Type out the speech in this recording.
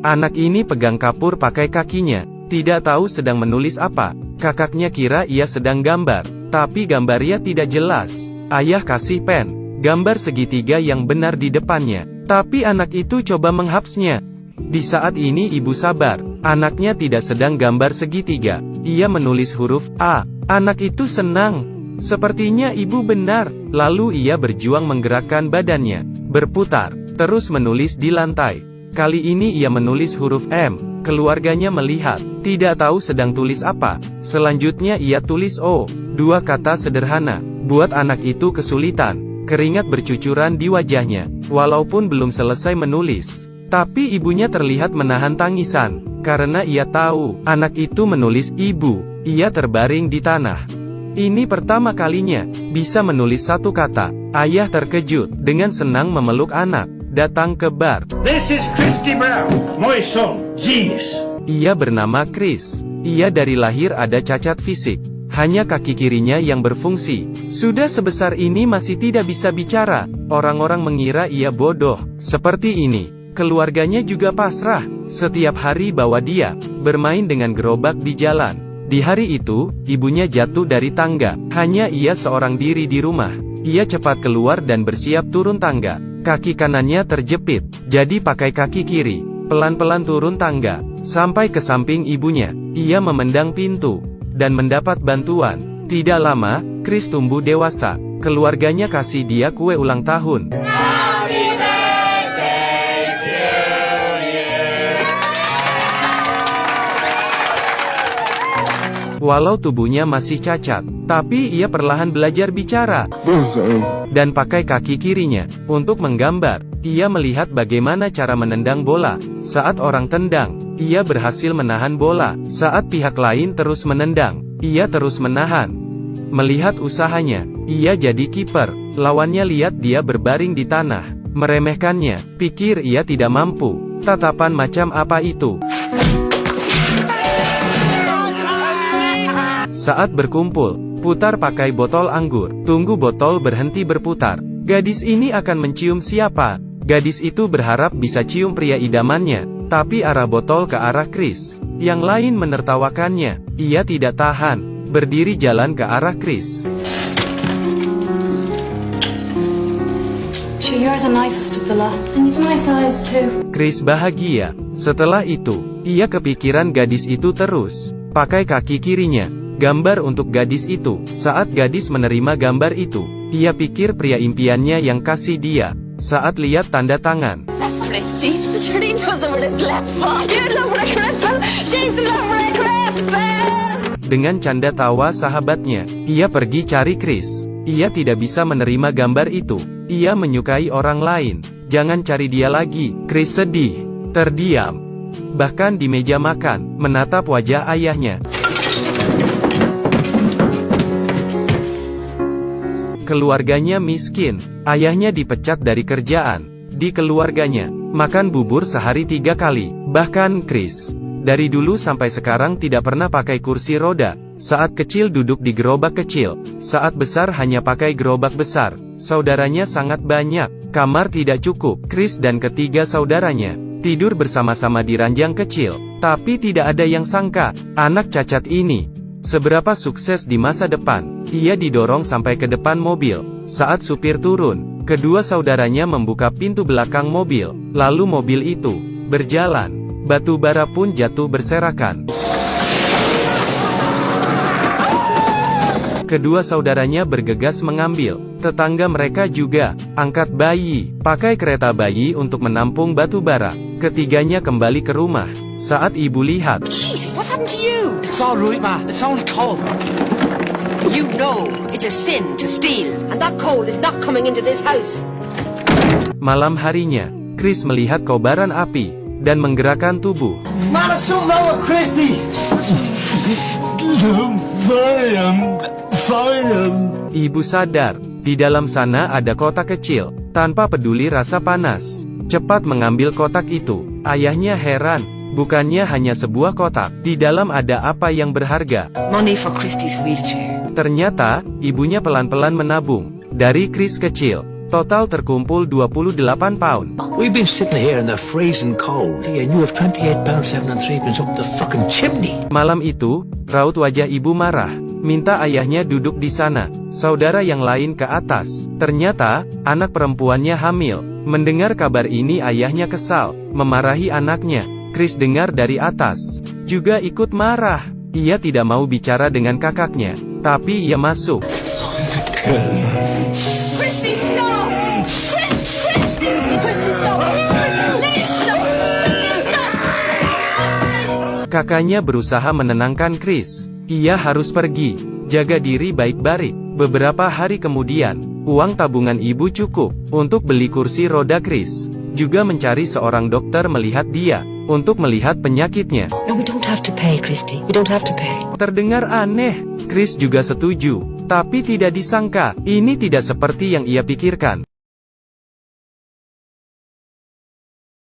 Anak ini pegang kapur pakai kakinya, tidak tahu sedang menulis apa. Kakaknya kira ia sedang gambar, tapi gambarnya tidak jelas. Ayah kasih pen, gambar segitiga yang benar di depannya, tapi anak itu coba menghapusnya. Di saat ini ibu sabar, anaknya tidak sedang gambar segitiga, ia menulis huruf A. Anak itu senang. Sepertinya ibu benar, lalu ia berjuang menggerakkan badannya, berputar, terus menulis di lantai. Kali ini ia menulis huruf M, keluarganya melihat, tidak tahu sedang tulis apa. Selanjutnya ia tulis O, dua kata sederhana, buat anak itu kesulitan, keringat bercucuran di wajahnya, walaupun belum selesai menulis. Tapi ibunya terlihat menahan tangisan, karena ia tahu, anak itu menulis ibu, ia terbaring di tanah. Ini pertama kalinya, bisa menulis satu kata. Ayah terkejut, dengan senang memeluk anak, datang ke bar. This is Christy Brown, my son, genius. Ia bernama Chris. Ia dari lahir ada cacat fisik. Hanya kaki kirinya yang berfungsi. Sudah sebesar ini masih tidak bisa bicara. Orang-orang mengira ia bodoh. Seperti ini. Keluarganya juga pasrah. Setiap hari bawa dia, bermain dengan gerobak di jalan. Di hari itu, ibunya jatuh dari tangga. Hanya ia seorang diri di rumah. Ia cepat keluar dan bersiap turun tangga. Kaki kanannya terjepit, jadi pakai kaki kiri. Pelan-pelan turun tangga, sampai ke samping ibunya. Ia memendang pintu, dan mendapat bantuan. Tidak lama, Chris tumbuh dewasa. Keluarganya kasih dia kue ulang tahun. Walau tubuhnya masih cacat, tapi ia perlahan belajar bicara dan pakai kaki kirinya untuk menggambar. Ia melihat bagaimana cara menendang bola. Saat orang tendang, ia berhasil menahan bola. Saat pihak lain terus menendang, ia terus menahan. Melihat usahanya, ia jadi kiper. Lawannya lihat dia berbaring di tanah, meremehkannya. Pikir ia tidak mampu. Tatapan macam apa itu? Saat berkumpul, putar pakai botol anggur. Tunggu botol berhenti berputar. Gadis ini akan mencium siapa? Gadis itu berharap bisa cium pria idamannya, tapi arah botol ke arah Chris. Yang lain menertawakannya. Ia tidak tahan, berdiri jalan ke arah Chris. Chris bahagia. Setelah itu, ia kepikiran gadis itu terus. Pakai kaki kirinya, gambar untuk gadis itu. Saat gadis menerima gambar itu, ia pikir pria impiannya yang kasih dia. Saat lihat tanda tangan, dengan canda tawa sahabatnya, ia pergi cari Chris. Ia tidak bisa menerima gambar itu. Ia menyukai orang lain. Jangan cari dia lagi. Chris sedih, terdiam, bahkan di meja makan, menatap wajah ayahnya. Keluarganya miskin, ayahnya dipecat dari kerjaan. Di keluarganya, makan bubur sehari 3 kali. Bahkan Chris, dari dulu sampai sekarang tidak pernah pakai kursi roda. Saat kecil duduk di gerobak kecil, saat besar hanya pakai gerobak besar. Saudaranya sangat banyak, kamar tidak cukup. Chris dan ketiga saudaranya tidur bersama-sama di ranjang kecil. Tapi tidak ada yang sangka, anak cacat ini seberapa sukses di masa depan. Ia didorong sampai ke depan mobil. Saat supir turun, kedua saudaranya membuka pintu belakang mobil. Lalu mobil itu berjalan. Batu bara pun jatuh berserakan. Kedua saudaranya bergegas mengambil. Tetangga mereka juga angkat bayi, pakai kereta bayi untuk menampung batu bara. Ketiganya kembali ke rumah. Saat ibu lihat, Jesus, what's happened to you? It's all right, Ma. It's only coal. You know it's a sin to steal, and that coal is not coming into this house. malam harinya, Chris melihat kobaran api dan menggerakkan tubuh. Ma, there's something wrong with Christy. Ibu sadar, di dalam sana ada kotak kecil. Tanpa peduli rasa panas, cepat mengambil kotak itu. Ayahnya heran, bukannya hanya sebuah kotak. Di dalam ada apa yang berharga. Money for Christy's wheelchair. Ternyata, ibunya pelan-pelan menabung. Dari Chris kecil, Total terkumpul 28 pound. We've been sitting here in the freezing cold, and you have £28.7 and 3 pence up the fucking chimney. Malam itu, raut wajah ibu marah. Minta ayahnya duduk di sana. Saudara yang lain ke atas. Ternyata, anak perempuannya hamil. Mendengar kabar ini ayahnya kesal, memarahi anaknya. Chris dengar dari atas. Juga ikut marah. Ia tidak mau bicara dengan kakaknya. Tapi ia masuk. Christy, stop! Christy, stop! Please stop! Christy, stop! Kakaknya berusaha menenangkan Chris. Ia harus pergi. Jaga diri baik-baik. Beberapa hari kemudian, uang tabungan ibu cukup untuk beli kursi roda Chris. Juga mencari seorang dokter melihat dia, untuk melihat penyakitnya. No, we don't have to pay, Christy. We don't have to pay. Terdengar aneh. Chris juga setuju. Tapi tidak disangka, ini tidak seperti yang ia pikirkan.